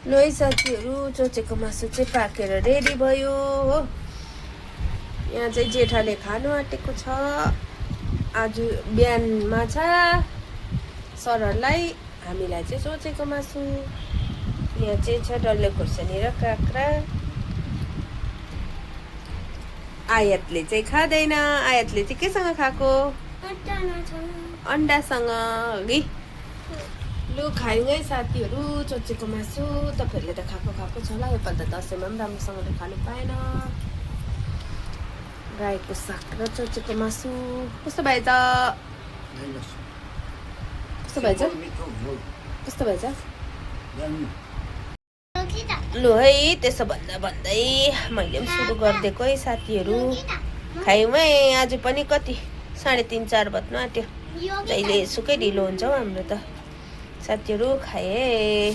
ल है साथीहरू, चोचेको मासु चाहिँ पाकेर रेडी भयो हो। यहाँ चाहिँ जेठाले खानु आँटेको छ। आज बिहान माछा, सरहरूलाई, हामीलाई चाहिँ चोचेको मासु। यहाँ चाहिँ छ डल्ले खोर्सानी र काँक्रा। आयातले चाहिँ खाँदैन। आयातले चाहिँ केसँग खाएको? अन्डासँग हगि। लु खायौँ है साथीहरू चोचेको मासु। तपाईँहरूले त खाएको छ होला। योपल्ट दसैँमा पनि राम्रोसँगले खानु पाएन। रायोको साग र चोचेको मासु कस्तो भएछ? कस्तो भएछ? कस्तो भएछ? लु है, त्यसो भन्दा भन्दै मैले पनि सुरु गरिदिएको है साथीहरू। खायौँ है। आज पनि कति 3:30 4 बज्नु आँट्यो। जहिले सुकै ढिलो हुन्छ हौ हाम्रो त। साथीहरू खाए।